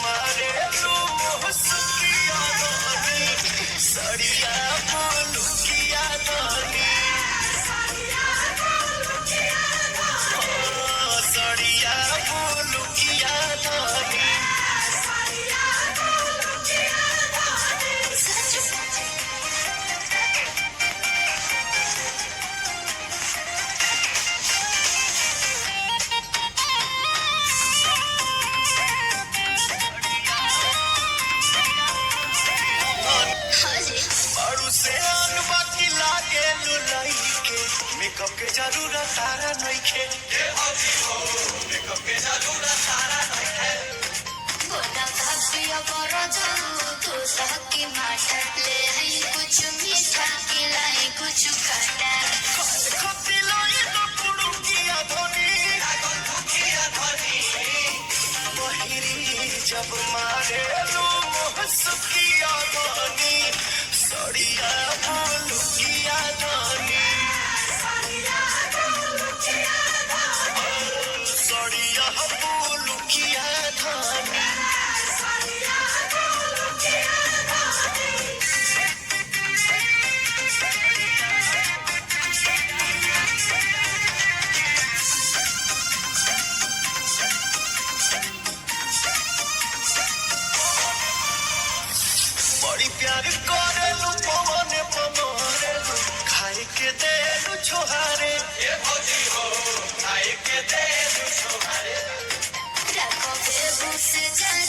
मारे लू सुखिया धनी सड़िया बोलुकिया धनी सड़िया बोलुकिया धनी मेकअप के जरूरत तारा नइखे मेकअप के जरूरत तारा नइखे बोला भाभी अब रजू तो सहकी माटा ले आई कुछ मीठा खिलाई कुछ खट्टा खपी लाई तो पुड़ुकिया धनी बहिरी जब मारे लो सुखिया धनी सड़िया बोलुकिया धनी सड़िया बोलुकिया धनी बड़ी प्यार करेलू पवने पमरेलू खाए के देलू छोहारे ये भौजी हो खाए के देलू छोहारे रखो बेबू से जल